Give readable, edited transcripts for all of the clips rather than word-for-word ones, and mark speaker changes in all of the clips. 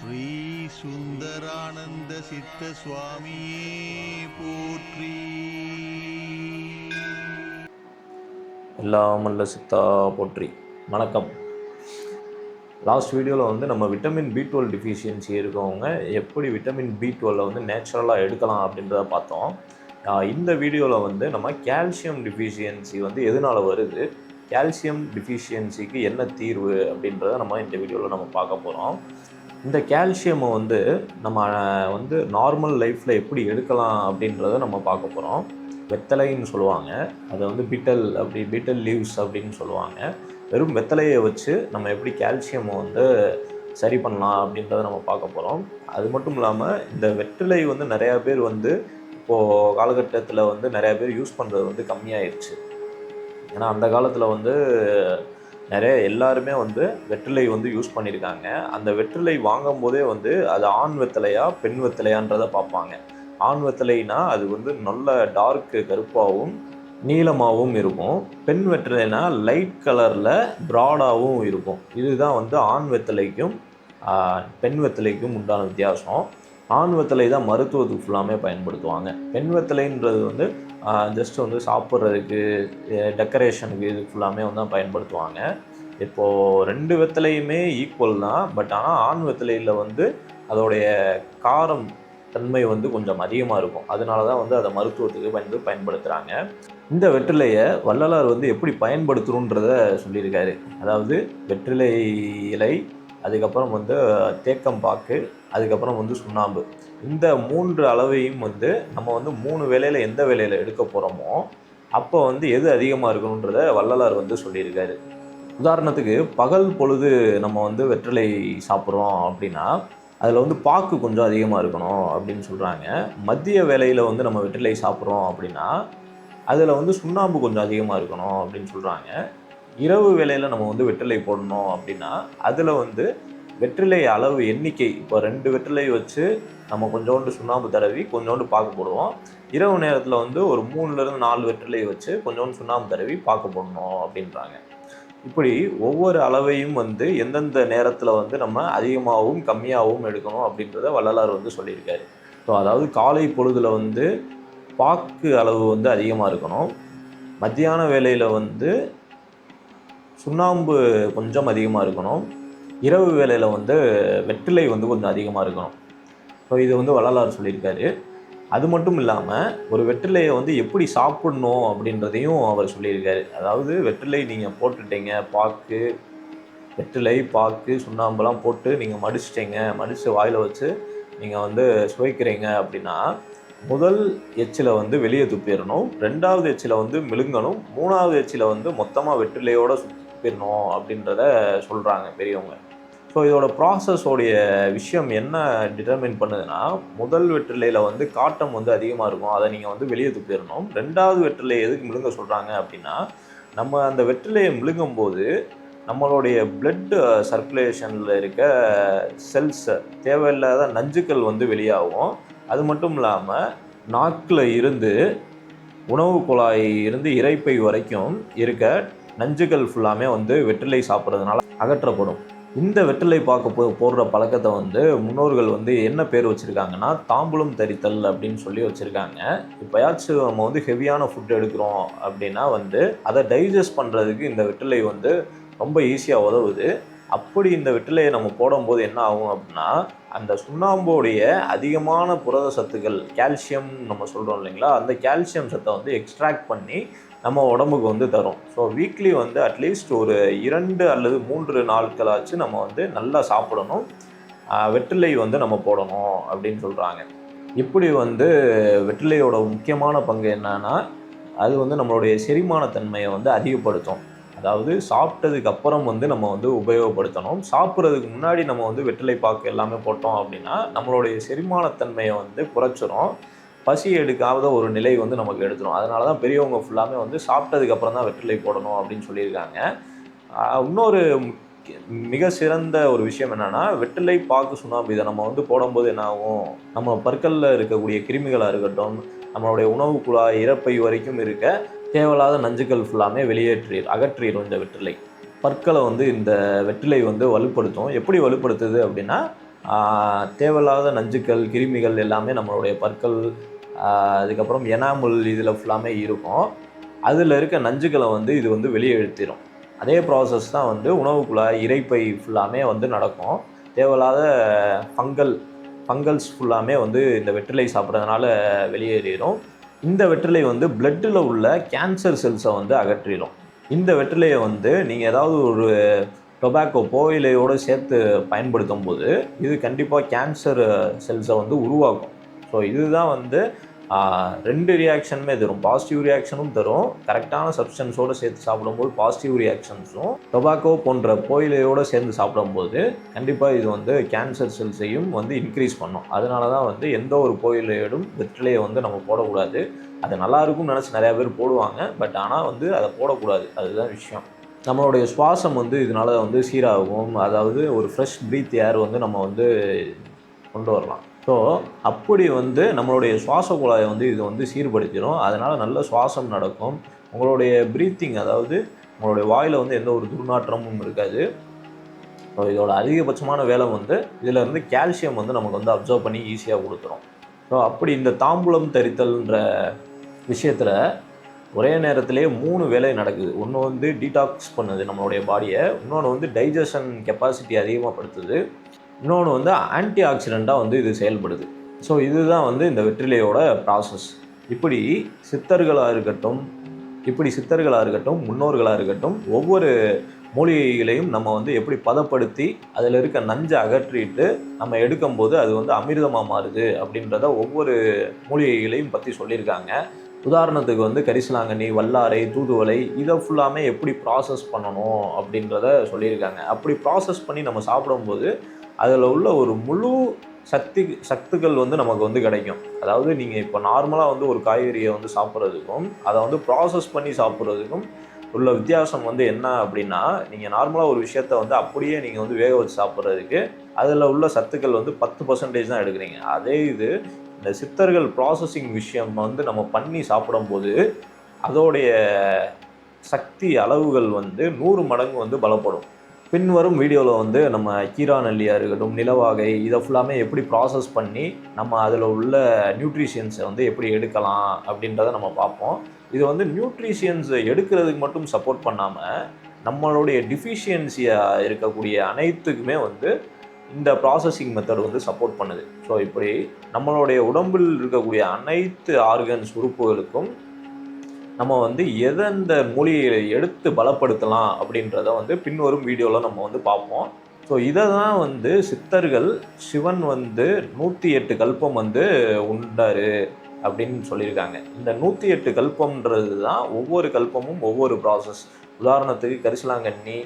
Speaker 1: ஸ்ரீ சுந்தரானந்த சித்த சுவாமியே போற்றி.
Speaker 2: எல்லாம் வல்ல சித்தா போற்றி. வணக்கம். லாஸ்ட் வீடியோவில் வந்து நம்ம விட்டமின் B12 டிஃபிஷியன்சி இருக்கவங்க எப்படி விட்டமின் B12 வந்து நேச்சுரலாக எடுக்கலாம் அப்படின்றத பார்த்தோம். இந்த வீடியோவில் வந்து நம்ம கால்சியம் டிஃபிஷியன்சி வந்து எதனால் வருது, கால்சியம் டிஃபிஷியன்சிக்கு என்ன தீர்வு அப்படின்றத நம்ம இந்த வீடியோவில் நம்ம பார்க்க போகிறோம். இந்த கால்சியமை வந்து நம்ம வந்து நார்மல் லைஃப்பில் எப்படி எடுக்கலாம் அப்படின்றத நம்ம பார்க்க போகிறோம். வெத்தலைன்னு சொல்லுவாங்க, அதை வந்து பீட்டல் லீவ்ஸ் அப்படின்னு சொல்லுவாங்க. வெறும் வெத்தலையை வச்சு நம்ம எப்படி கால்சியமை வந்து சரி பண்ணலாம் அப்படின்றத நம்ம பார்க்க போகிறோம். அது மட்டும் இல்லாமல் இந்த வெற்றிலை வந்து நிறையா பேர் வந்து இப்போது காலகட்டத்தில் வந்து நிறையா பேர் யூஸ் பண்ணுறது வந்து கம்மியாயிடுச்சு. ஏன்னா அந்த காலத்தில் வந்து எல்லாருமே வந்து வெற்றிலை வந்து யூஸ் பண்ணியிருக்காங்க. அந்த வெற்றிலை வாங்கும் போதே வந்து அது ஆண் வெத்தலையா பெண் வெத்தலையான்றதை பார்ப்பாங்க. ஆண் வெத்தலைனா அது வந்து நல்ல டார்க்கு கருப்பாகவும் நீளமாகவும் இருக்கும். பெண் வெற்றிலைனா லைட் கலரில் ப்ராடாகவும் இருக்கும். இதுதான் வந்து ஆண் வெத்தலைக்கும் பெண் வெத்தலைக்கும் உண்டான வித்தியாசம். ஆண் வெத்தலை தான் மருத்துவத்துக்கு ஃபுல்லாமே பயன்படுத்துவாங்க. பெண் வெத்தலைன்றது வந்து ஜஸ்ட் வந்து சாப்பிட்றதுக்கு, டெக்கரேஷனுக்கு, இது ஃபுல்லாமே வந்து பயன்படுத்துவாங்க. இப்போது ரெண்டு வெத்தலையுமே ஈக்குவல் தான். பட் ஆனால் ஆண் வெத்தலையில் வந்து அதோடைய காரம் தன்மை வந்து கொஞ்சம் அதிகமாக இருக்கும். அதனால தான் வந்து அதை மருத்துவத்துக்கு பயன்படுத்துகிறாங்க. இந்த வெற்றிலையை வள்ளலார் வந்து எப்படி பயன்படுத்தணுன்றத சொல்லியிருக்காரு. அதாவது வெற்றிலை இலை, அதுக்கப்புறம் வந்து தேக்கம்பாக்கு, அதுக்கப்புறம் வந்து சுண்ணாம்பு, இந்த 3 அளவையும் வந்து நம்ம வந்து 3 வேளையில் எந்த வேளையில் எடுக்க போகிறோமோ அப்போ வந்து எது அதிகமாக இருக்கணுன்றத வள்ளலார் வந்து சொல்லியிருக்காரு. உதாரணத்துக்கு பகல் பொழுது நம்ம வந்து வெற்றிலை சாப்பிட்றோம் அப்படின்னா அதில் வந்து பாக்கு கொஞ்சம் அதிகமாக இருக்கணும் அப்படின்னு சொல்கிறாங்க. மதிய வேளையில் வந்து நம்ம வெற்றிலை சாப்பிட்றோம் அப்படின்னா அதில் வந்து சுண்ணாம்பு கொஞ்சம் அதிகமாக இருக்கணும் அப்படின்னு சொல்கிறாங்க. இரவு வேளையில் நம்ம வந்து வெற்றிலை போடணும் அப்படின்னா அதில் வந்து வெற்றிலை அளவு எண்ணிக்கை, இப்போ 2 வெற்றிலை வச்சு நம்ம கொஞ்சோண்டு சுண்ணாம்பு தடவி கொஞ்சோண்டு பாக்கு போடுவோம். இரவு நேரத்தில் வந்து ஒரு 3லேருந்து 4 வெற்றிலை வச்சு கொஞ்சோண்டு சுண்ணாம்பு தடவி பாக்கு போடணும் அப்படின்றாங்க. இப்படி ஒவ்வொரு அளவையும் வந்து எந்தெந்த நேரத்தில் வந்து நம்ம அதிகமாகவும் கம்மியாகவும் எடுக்கணும் அப்படின்றத வள்ளலார் வந்து சொல்லியிருக்காரு. ஸோ அதாவது காலை பொழுதில் வந்து பாக்கு அளவு வந்து அதிகமாக இருக்கணும். மத்தியான வேளையில் வந்து சுண்ணாம்பு கொஞ்சம் அதிகமாக இருக்கணும். இரவு வேளையில் வந்து வெற்றிலை வந்து கொஞ்சம் அதிகமாக இருக்கணும். ஸோ இது வந்து வள்ளலார் சொல்லியிருக்காரு. அது மட்டும் இல்லாமல் ஒரு வெற்றிலையை வந்து எப்படி சாப்பிடணும் அப்படின்றதையும் அவர் சொல்லியிருக்காரு. அதாவது வெற்றிலை நீங்கள் போட்டுட்டீங்க, வெற்றிலை, பாக்கு, சுண்ணாம்பெல்லாம் போட்டு நீங்கள் மடித்து வாயில் வச்சு நீங்கள் வந்து சுவைக்கிறீங்க அப்படின்னா முதல் எச்சில் வந்து வெளியே துப்பிடணும், 2வது எச்சில் வந்து விழுங்கணும், 3வது எச்சில் வந்து மொத்தமாக வெற்றிலையோடு துப்பிடணும் அப்படின்றத சொல்கிறாங்க பெரியவங்க. ஸோ இதோட ப்ராசஸோடைய விஷயம் என்ன டிட்டர்மின் பண்ணுதுன்னா, முதல் வெற்றிலையில் வந்து காட்டம் வந்து அதிகமாக இருக்கும், அதை நீங்கள் வந்து வெளியே துப்பிடணும். 2வது வெற்றிலை எதுக்கு விழுங்க சொல்கிறாங்க அப்படின்னா, நம்ம அந்த வெற்றிலையை விழுங்கும்போது நம்மளுடைய பிளட் சர்க்குலேஷனில் இருக்க செல்ஸ், தேவையில்லாத நஞ்சுக்கள் வந்து வெளியாகும். அது மட்டும் இல்லாமல் நாக்கில் இருந்து உணவு குழாய் இருந்து இரைப்பை வரைக்கும் இருக்க நஞ்சுகள் ஃபுல்லாமே வந்து வெற்றிலை சாப்பிட்றதுனால அகற்றப்படும். இந்த வெற்றிலை பாக்கு போடுற பழக்கத்தை வந்து முன்னோர்கள் வந்து என்ன பேர் வச்சுருக்காங்கன்னா தாம்பூலம் தரித்தல் அப்படின்னு சொல்லி வச்சுருக்காங்க. இப்போயாச்சும் நம்ம வந்து ஹெவியான ஃபுட் எடுக்கிறோம் அப்படின்னா வந்து அதை டைஜஸ்ட் பண்ணுறதுக்கு இந்த வெற்றிலை வந்து ரொம்ப ஈஸியாக உதவுது. அப்படி இந்த வெற்றிலையை நம்ம போடும்போது என்ன ஆகும் அப்படின்னா, அந்த சுண்ணாம்போடைய அதிகமான புரத சத்துக்கள், கால்சியம் நம்ம சொல்கிறோம் இல்லைங்களா, அந்த கால்சியம் சத்தை வந்து எக்ஸ்ட்ராக்ட் பண்ணி நம்ம உடம்புக்கு வந்து தரும். ஸோ வீக்லி வந்து அட்லீஸ்ட் ஒரு 2 அல்லது 3 நாட்களாச்சு நம்ம வந்து நல்லா சாப்பிடணும், வெற்றிலை வந்து நம்ம போடணும் அப்படின்னு சொல்கிறாங்க. இப்படி வந்து வெற்றிலையோட முக்கியமான பங்கு என்னன்னா, அது வந்து நம்மளுடைய செரிமானத்தன்மையை வந்து அதிகப்படுத்தும். அதாவது சாப்பிட்டதுக்கு அப்புறம் வந்து நம்ம வந்து உபயோகப்படுத்தணும். சாப்பிட்றதுக்கு முன்னாடி நம்ம வந்து வெற்றிலை பாக்கு எல்லாமே போட்டோம் அப்படின்னா நம்மளுடைய செரிமானத்தன்மையை வந்து குறைச்சிரும், பசி எடுக்காத ஒரு நிலை வந்து நமக்கு எடுத்துரும். அதனால தான் பெரியவங்க ஃபுல்லாமே வந்து சாப்பிட்டதுக்கு அப்புறம் தான் வெற்றிலை போடணும் அப்படின்னு சொல்லியிருக்காங்க. இன்னொரு மிக சிறந்த ஒரு விஷயம் என்னென்னா, வெற்றிலை, பாக்கு, சுண்ணாம்பு இதை நம்ம வந்து போடும்போது என்ன ஆகும், நம்ம பற்களில் இருக்கக்கூடிய கிருமிகளாக இருக்கட்டும், நம்மளுடைய உணவு குழாய், இரைப்பை வரைக்கும் இருக்க தேவையில்லாத நஞ்சுகள் ஃபுல்லாமே அகற்றிடும் இந்த வெற்றிலை. பற்களை வந்து இந்த வெற்றிலை வந்து வலுப்படுத்தும். எப்படி வலுப்படுத்துது அப்படின்னா, தேவையில்லாத நஞ்சுக்கள் கிருமிகள் எல்லாமே நம்மளுடைய பற்கள் அதுக்கப்புறம் எனாமல் இதில் ஃபுல்லாமே இருக்கும். அதில் இருக்க நஞ்சுக்களை வந்து இது வந்து வெளியே இழுத்திடும். அதே ப்ராசஸ் தான் வந்து உணவு குழாய் இரைப்பை ஃபுல்லாமே வந்து நடக்கும். தேவையில்லாத ஃபங்கல்ஸ் ஃபுல்லாமே வந்து இந்த வெற்றிலை சாப்பிட்றதுனால வெளியேறிடும். இந்த வெற்றிலை வந்து பிளட்டில் உள்ள கேன்சர் செல்ஸை வந்து அகற்றிடும். இந்த வெற்றிலையை வந்து நீங்கள் ஏதாவது ஒரு டொபாக்கோ புகையிலையோடு சேர்த்து பயன்படுத்தும் போது இது கண்டிப்பாக கேன்சர் செல்ஸை வந்து உருவாக்கும். ஸோ இதுதான் வந்து 2 ரியாக்ஷனுமே தரும். பாசிட்டிவ் ரியாக்ஷனும் தரும். கரெக்டான சப்ஸ்டன்ஸோடு சேர்த்து சாப்பிடும்போது பாசிட்டிவ் ரியாக்ஷன்ஸும், டொபாக்கோ போன்ற புகையிலையோடு சேர்ந்து சாப்பிடும்போது கண்டிப்பாக இது வந்து கேன்சர் செல்ஸையும் வந்து இன்க்ரீஸ் பண்ணும். அதனால தான் வந்து எந்த ஒரு புகையிலையோடும் வெற்றிலையை வந்து நம்ம போடக்கூடாது. அது நல்லா இருக்கும்னு நினச்சி நிறையா பேர் போடுவாங்க. பட் ஆனால் வந்து அதை போடக்கூடாது. அதுதான் விஷயம். நம்மளுடைய சுவாசம் வந்து இதனால் வந்து சீராகும். அதாவது ஒரு ஃப்ரெஷ் ப்ரீத் ஏர் வந்து நம்ம வந்து கொண்டு வரலாம். ஸோ அப்படி வந்து நம்மளுடைய சுவாச குழாயை வந்து இது வந்து சீர்படுத்திடும். அதனால் நல்ல சுவாசம் நடக்கும். உங்களுடைய ப்ரீத்திங், அதாவது உங்களுடைய வாயில் வந்து எந்த ஒரு துர்நாற்றமும் இருக்காது. ஸோ இதோட அதிகபட்சமான வேலை வந்து இதிலேருந்து கால்சியம் வந்து நமக்கு வந்து அப்சர்வ் பண்ணி ஈஸியாக கொடுத்துரும். ஸோ அப்படி இந்த தாம்பூலம் தரித்தல்ன்ற விஷயத்தில் ஒரே நேரத்திலே 3 வேலை நடக்குது. ஒன்று வந்து டீடாக்ஸ் பண்ணுது நம்மளுடைய பாடியை, இன்னொன்று வந்து டைஜஷன் கெப்பாசிட்டி அதிகமாகப்படுத்துது, இன்னொன்று வந்து ஆன்டி ஆக்சிடெண்ட்டாக வந்து இது செயல்படுது. ஸோ இதுதான் வந்து இந்த வெற்றிலையோட ப்ராசஸ். இப்படி சித்தர்களாக இருக்கட்டும் முன்னோர்களாக இருக்கட்டும் ஒவ்வொரு மூலிகைகளையும் நம்ம வந்து எப்படி பதப்படுத்தி அதில் இருக்க நஞ்சை அகற்றிட்டு நம்ம எடுக்கும்போது அது வந்து அமிர்தமாக மாறுது அப்படின்றத ஒவ்வொரு மூலிகைகளையும் பற்றி சொல்லியிருக்காங்க. உதாரணத்துக்கு வந்து கரிசலாங்கண்ணி, வல்லாரை, தூதுவளை இதை ஃபுல்லாமே எப்படி ப்ராசஸ் பண்ணணும் அப்படின்றத சொல்லியிருக்காங்க. அப்படி ப்ராசஸ் பண்ணி நம்ம சாப்பிடும்போது அதில் உள்ள ஒரு முழு சத்துக்கள் வந்து நமக்கு வந்து கிடைக்கும். அதாவது நீங்கள் இப்போ நார்மலாக வந்து ஒரு காய்கறியை வந்து சாப்பிட்றதுக்கும் அதை வந்து ப்ராசஸ் பண்ணி சாப்பிட்றதுக்கும் உள்ள வித்தியாசம் வந்து என்ன அப்படின்னா, நீங்கள் நார்மலாக ஒரு விஷயத்த வந்து அப்படியே நீங்கள் வந்து வேக வச்சு சாப்பிட்றதுக்கு அதில் உள்ள சத்துக்கள் வந்து 10% தான் எடுக்கிறீங்க. அதே இது இந்த சித்தர்கள் ப்ராசஸிங் விஷயம் வந்து நம்ம பண்ணி சாப்பிடும்போது அதோடைய சக்தி அளவுகள் வந்து 100 மடங்கு வந்து பலப்படும். பின்வரும் வீடியோவில் வந்து நம்ம கீரா நெல்லியாக இருக்கட்டும், நிலவாகை இதை ஃபுல்லாமே எப்படி ப்ராசஸ் பண்ணி நம்ம அதில் உள்ள நியூட்ரிஷியன்ஸை வந்து எப்படி எடுக்கலாம் அப்படின்றத நம்ம பார்ப்போம். இது வந்து நியூட்ரிஷியன்ஸை எடுக்கிறதுக்கு மட்டும் சப்போர்ட் பண்ணாமல் நம்மளுடைய டிஃபிஷியன்சியாக இருக்கக்கூடிய அனைத்துக்குமே வந்து இந்த ப்ராசஸிங் மெத்தட் வந்து சப்போர்ட் பண்ணுது. ஸோ இப்படி நம்மளுடைய உடம்பில் இருக்கக்கூடிய அனைத்து ஆர்கன்ஸ் உறுப்புகளுக்கும் நம்ம வந்து எந்தெந்த மூலிகையை எடுத்து பலப்படுத்தலாம் அப்படின்றத வந்து பின்வரும் வீடியோவில் நம்ம வந்து பார்ப்போம். ஸோ இதை தான் வந்து சித்தர்கள் சிவன் வந்து 108 கல்பம் வந்து உண்டார் அப்படின்னு சொல்லியிருக்காங்க. இந்த 108 கல்பம்ன்றது தான் ஒவ்வொரு கல்பமும் ஒவ்வொரு ப்ராசஸ். உதாரணத்துக்கு கரிசலாங்கண்ணி,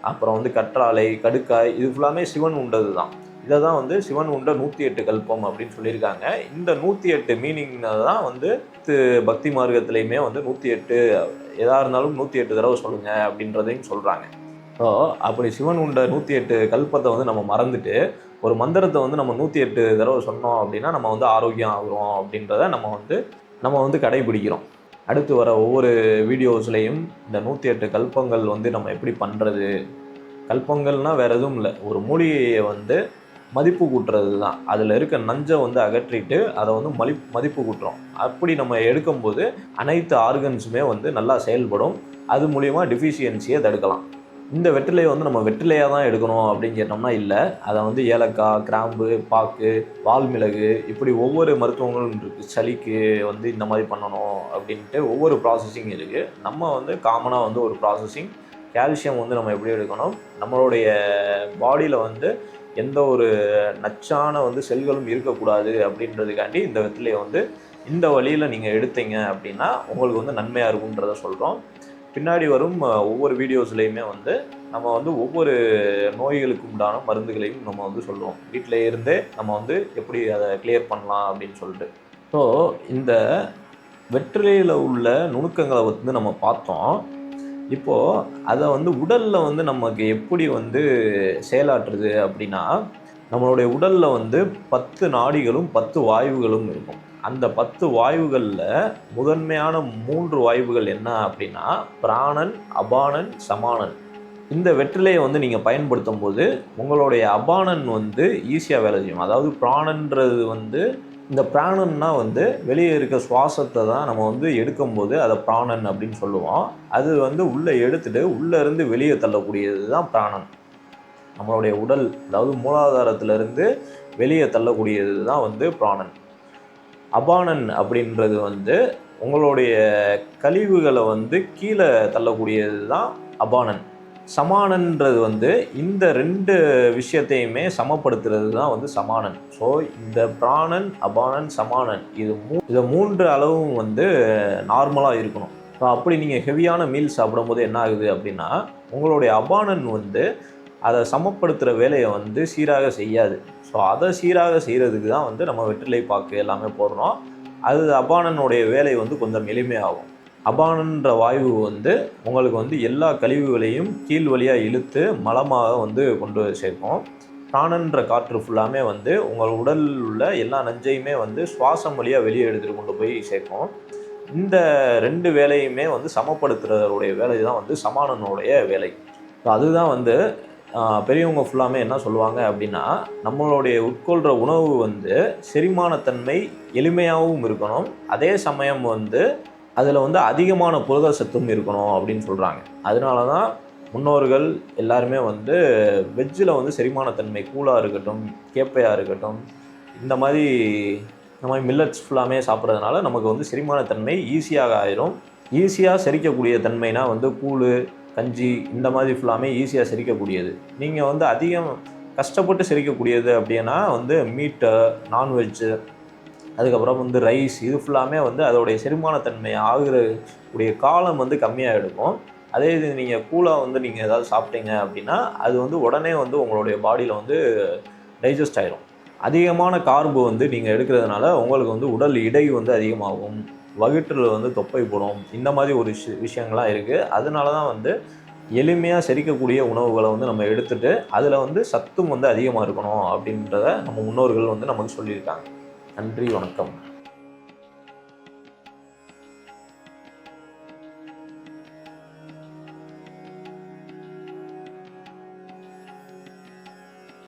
Speaker 2: அப்புறம் வந்து கற்றாழை, கடுக்காய் இது ஃபுல்லாமே சிவன் உண்டது தான். இதை தான் வந்து சிவன் உண்ட 108 கல்பம் அப்படின்னு சொல்லியிருக்காங்க. இந்த 108 மீனிங் தான் வந்து பக்தி மார்க்கத்துலேயுமே வந்து 108 எதாக இருந்தாலும் 108 தடவை சொல்லுங்கள் அப்படின்றதையும் சொல்கிறாங்க. ஸோ அப்படி சிவன் உண்ட 108 கல்பத்தை வந்து நம்ம மறந்துட்டு ஒரு மந்திரத்தை வந்து நம்ம 108 தடவை சொன்னோம் அப்படின்னா நம்ம வந்து ஆரோக்கியம் ஆகிறோம் அப்படின்றத நம்ம வந்து கடைபிடிக்கிறோம். அடுத்து வர ஒவ்வொரு வீடியோஸ்லேயும் இந்த 108 கல்பங்கள் வந்து நம்ம எப்படி பண்ணுறது, கல்பங்கள்னால் வேறு எதுவும் இல்லை, ஒரு மூலிகையை வந்து மதிப்பு கூட்டுறது தான். அதில் இருக்க நஞ்சை வந்து அகற்றிட்டு அதை வந்து மதிப்பு கூட்டுறோம். அப்படி நம்ம எடுக்கும்போது அனைத்து ஆர்கன்ஸுமே வந்து நல்லா செயல்படும். அது மூலிமா டிஃபிஷியன்சியை தடுக்கலாம். இந்த வெற்றிலையை வந்து நம்ம வெற்றிலையாக தான் எடுக்கணும் அப்படின்னு கேட்டோம்னா இல்லை. அதை வந்து ஏலக்காய், கிராம்பு, பாக்கு, வால்மிளகு இப்படி ஒவ்வொரு மருத்துவங்களும் இருக்குது. சளிக்கு வந்து இந்த மாதிரி பண்ணணும் அப்படின்ட்டு ஒவ்வொரு ப்ராசஸிங் இருக்குது. நம்ம வந்து காமனாக வந்து ஒரு ப்ராசஸிங் கால்சியம் வந்து நம்ம எப்படி எடுக்கணும், நம்மளுடைய பாடியில் வந்து எந்த ஒரு நச்சான வந்து செல்களும் இருக்கக்கூடாது அப்படின்றதுக்காண்டி இந்த வெற்றிலையை வந்து இந்த வழியில் நீங்கள் எடுத்தீங்க அப்படின்னா உங்களுக்கு வந்து நன்மையாக இருக்குன்றதை சொல்கிறோம். பின்னாடி வரும் ஒவ்வொரு வீடியோஸ்லேயுமே வந்து நம்ம வந்து ஒவ்வொரு நோய்களுக்கு உண்டான மருந்துகளையும் நம்ம வந்து சொல்லுவோம். வீட்டில் இருந்தே நம்ம வந்து எப்படி அதை கிளியர் பண்ணலாம் அப்படின்னு சொல்லிட்டு. ஸோ இந்த வெற்றிலையில் உள்ள நுணுக்கங்களை வந்து நம்ம பார்த்தோம். இப்போது அதை வந்து உடலில் வந்து நமக்கு எப்படி வந்து செயலாற்றுது அப்படின்னா, நம்மளுடைய உடலில் வந்து 10 நாடிகளும் 10 வாயுகளும் இருக்கும். அந்த 10 வாயுகளில் முதன்மையான 3 வாயுகள் என்ன அப்படின்னா பிராணன், அபானன், சமானன். இந்த வெற்றிலையை வந்து நீங்கள் பயன்படுத்தும் போது உங்களுடைய அபானன் வந்து ஈஸியாக வேலை செய்யும். அதாவது பிராணன்றது வந்து இந்த பிராணன்னா வந்து வெளியே இருக்க சுவாசத்தை தான் நம்ம வந்து எடுக்கும்போது அதை பிராணன் அப்படின்னு சொல்லுவோம். அது வந்து உள்ளே எடுத்துட்டு உள்ளே இருந்து வெளியே தள்ளக்கூடியது தான் பிராணன். நம்மளுடைய உடல் அதாவது மூலாதாரத்திலிருந்து வெளியே தள்ளக்கூடியது தான் வந்து பிராணன். அபானன் அப்படின்றது வந்து உங்களுடைய கழிவுகளை வந்து கீழே தள்ளக்கூடியது தான் அபானன். சமானன்றது வந்து இந்த 2 விஷயத்தையுமே சமப்படுத்துறது தான் வந்து சமானன். ஸோ இந்த பிராணன், அபானன், சமானன் இது 3 அளவும் வந்து நார்மலாக இருக்கணும். ஸோ அப்படி நீங்கள் ஹெவியான மீல் சாப்பிடும்போது என்ன ஆகுது அப்படின்னா உங்களுடைய அபானன் வந்து அதை சமப்படுத்துகிற வேலையை வந்து சீராக செய்யாது. ஸோ அதை சீராக செய்கிறதுக்கு தான் வந்து நம்ம வெற்றிலை பாக்கு எல்லாமே போடுறோம். அது அபானனுடைய வேலை வந்து கொஞ்சம் எளிமையாகும். அபானன்ற வாயு வந்து உங்களுக்கு வந்து எல்லா கழிவுகளையும் கீழ் வழியாக இழுத்து மலமாக வந்து கொண்டு சேர்க்கும். பிராணன்ற காற்று ஃபுல்லாமே வந்து உங்கள் உடலில் உள்ள எல்லா நஞ்சையுமே வந்து சுவாசம் வழியாக வெளியே எடுத்துகிட்டு கொண்டு போய் சேர்க்கும். இந்த 2 வேலையுமே வந்து சமப்படுத்துகிறவருடைய வேலை தான் வந்து சமானனுடைய வேலை. ஸோ அதுதான் வந்து பெரியவங்க ஃபுல்லாமே என்ன சொல்லுவாங்க அப்படின்னா நம்மளுடைய உட்கொள்கிற உணவு வந்து செரிமானத்தன்மை எளிமையாகவும் இருக்கணும், அதே சமயம் வந்து அதில் வந்து அதிகமான புரத சத்தும் இருக்கணும் அப்படின்னு சொல்கிறாங்க. அதனால தான் முன்னோர்கள் எல்லாருமே வந்து வெஜ்ஜில் வந்து செரிமானத்தன்மை கூலாக இருக்கட்டும், கேப்பையாக இருக்கட்டும், இந்த மாதிரி மில்லட்ஸ் ஃபுல்லாமே சாப்பிட்றதுனால நமக்கு வந்து செரிமானத்தன்மை ஈஸியாக ஆயிரும். ஈஸியாக செரிக்கக்கூடிய தன்மைனா வந்து கூழ், கஞ்சி இந்த மாதிரி ஃபுல்லாமே ஈஸியாக செரிக்கக்கூடியது. நீங்கள் வந்து அதிகம் கஷ்டப்பட்டு செரிக்கக்கூடியது அப்படின்னா வந்து மீட்டு, நான்வெஜ்ஜு, அதுக்கப்புறம் வந்து ரைஸ், இது ஃபுல்லாமே வந்து அதோடைய செரிமானத்தன்மை ஆகக்கூடிய காலம் வந்து கம்மியாக எடுக்கும். அதே இது நீங்கள் கூலாக வந்து நீங்கள் ஏதாவது சாப்பிட்டீங்க அப்படின்னா அது வந்து உடனே வந்து உங்களுடைய பாடியில் வந்து டைஜஸ்ட் ஆகிடும். அதிகமான கார்பு வந்து நீங்கள் எடுக்கிறதுனால உங்களுக்கு வந்து உடல் எடை வந்து அதிகமாகும், வயிற்றில் வந்து தொப்பை போடும், இந்த மாதிரி ஒரு விஷயங்கள்லாம் இருக்குது. அதனால தான் வந்து எளிமையாக செரிக்கக்கூடிய உணவுகளை வந்து நம்ம எடுத்துகிட்டு அதில் வந்து சத்தும் வந்து அதிகமாக இருக்கணும் அப்படின்றத நம்ம முன்னோர்கள் வந்து நமக்கு சொல்லியிருக்காங்க. நன்றி, வணக்கம்.